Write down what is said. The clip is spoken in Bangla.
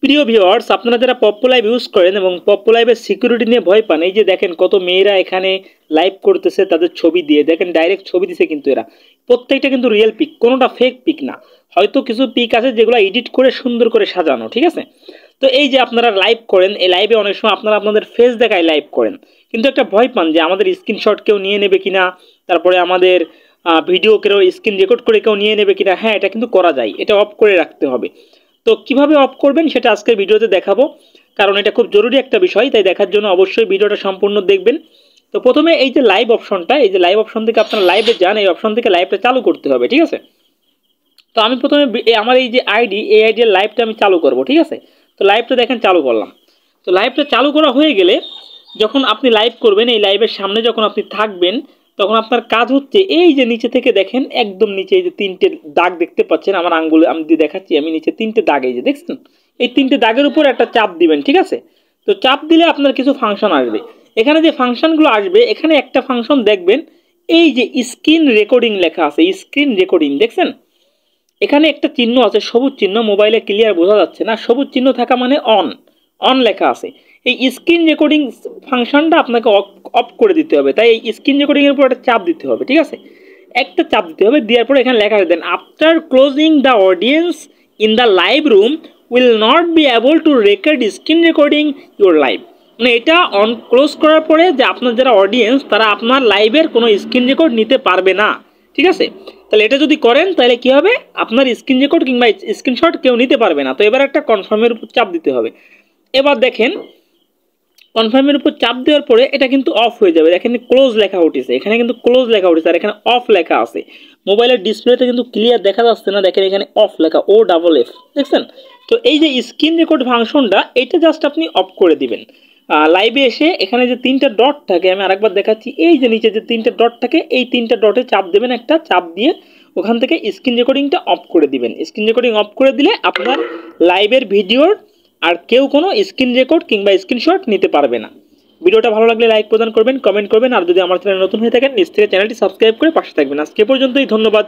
প্রিয় ভিউয়ার্স, আপনারা যারা পপ্পো লাইভ ইউজ করেন এবং পপ্পো লাইভের সিকিউরিটি নিয়ে ভয় পান, এই যে দেখেন কত মেয়েরা এখানে লাইভ করতেছে তাদের ছবি দিয়ে, দেখেন ডাইরেক্ট ছবি দিছে, কিন্তু এরা প্রত্যেকটা কিন্তু রিয়েল পিক, কোনোটা ফেক পিক না। হয়তো কিছু পিক আছে যেগুলো এডিট করে সুন্দর করে সাজানো, ঠিক আছে। তো এই যে আপনারা লাইভ করেন, এই লাইভে অনেক সময় আপনারা আপনাদের ফেস দেখায় লাইভ করেন, কিন্তু একটা ভয় পান যে আমাদের স্ক্রিনশট কেউ নিয়ে নেবে কিনা, তারপরে আমাদের ভিডিও কেউ স্ক্রিন রেকর্ড করে কেউ নিয়ে নেবে কিনা। হ্যাঁ, এটা কিন্তু করা যায়, এটা অফ করে রাখতে হবে। তো কিভাবে অফ করবেন সেটা আজকের ভিডিওতে দেখাবো, কারণ এটা খুব জরুরি একটা বিষয়, তাই দেখার জন্য অবশ্যই ভিডিওটা সম্পূর্ণ দেখবেন। তো প্রথমে এই যে লাইভ অপশনটা, এই যে লাইভ অপশন থেকে আপনারা লাইভে যান, এই অপশন থেকে লাইভটা চালু করতে হবে, ঠিক আছে। তো আমি প্রথমে আমার এই যে আইডি, এই আইডির লাইভটা আমি চালু করব, ঠিক আছে। তো লাইভটা দেখেন চালু করলাম। তো লাইভটা চালু করা হয়ে গেলে যখন আপনি লাইভ করবেন, এই লাইভের সামনে যখন আপনি থাকবেন, তখন আপনার কাজ হচ্ছে এই যে নিচে থেকে দেখেন একদম নিচে এই যে তিনটে দাগ দেখতে পাচ্ছেন, আমার আঙ্গুলে আমি দিয়ে দেখাচ্ছি, আমি নিচে তিনটে দাগ এই যে দেখছেন, এই তিনটে দাগের উপর একটা চাপ দিবেন, ঠিক আছে। তো চাপ দিলে আপনার কিছু ফাংশন আসবে। এখানে যে ফাংশনগুলো আসবে, এখানে একটা ফাংশন দেখবেন, এই যে স্ক্রিন রেকর্ডিং লেখা আছে, স্ক্রিন রেকর্ডিং দেখছেন, এখানে একটা চিহ্ন আছে, সবুজ চিহ্ন, মোবাইলে ক্লিয়ার বোঝা যাচ্ছে না, সবুজ চিহ্ন থাকা মানে অন, অন লেখা আছে। এই স্ক্রিন রেকর্ডিং ফাংশনটা আপনাকে অফ করে দিতে হবে, তাই এই স্ক্রিন রেকর্ডিং এর উপর একটা চাপ দিতে হবে, ঠিক আছে। একটা চাপ দিতে হবে, দেওয়ার পরে এখানে লেখা দেন, after closing the audience in the live room will not be able to record screen recording your live. মানে এটা অন ক্লোজ করার পরে যে আপনার যারা অডিয়েন্স, তারা আপনার লাইভের কোনো স্ক্রিন রেকর্ড নিতে পারবে না, ঠিক আছে। তাহলে এটা যদি করেন তাহলে কি হবে, আপনার স্ক্রিন রেকর্ড কিংবা স্ক্রিনশট কেউ নিতে পারবে না। তো এবার একটা কনফার্মের উপর চাপ দিতে হবে। এবার দেখেন কনফার্মের উপর চাপ দেওয়ার পরে এটা কিন্তু অফ হয়ে যাবে, দেখেন ক্লোজ লেখা উঠেছে, এখানে কিন্তু ক্লোজ লেখা উঠেছে, আর এখানে অফ লেখা আছে। মোবাইলের ডিসপ্লেতে কিন্তু ক্লিয়ার দেখা যাচ্ছে না, দেখেন এখানে অফ লেখা, OFF দেখছেন। তো এই যে স্ক্রিন রেকর্ড ফাংশনটা, এটা জাস্ট আপনি অফ করে দিবেন। লাইভে এসে এখানে যে তিনটা ডট থাকে, আমি আরেকবার দেখাচ্ছি, এই যে নিচে যে তিনটা ডট থাকে, এই তিনটা ডটে চাপ দেবেন, একটা চাপ দিয়ে ওখান থেকে স্ক্রিন রেকর্ডিংটা অফ করে দিবেন। স্ক্রিন রেকর্ডিং অফ করে দিলে আপনার লাইভের ভিডিওর আর কেউ কোনো স্ক্রিন রেকর্ড কিংবা স্ক্রিনশট নিতে পারবে না। ভিডিওটা ভালো লাগলে লাইক প্রদান করবেন, কমেন্ট করবেন, আর যদি আমার চ্যানেল নতুন হয়ে থাকেন নিজ থেকে চ্যানেলটি সাবস্ক্রাইব করে পাশে থাকবেন। আজকে পর্যন্তই, ধন্যবাদ।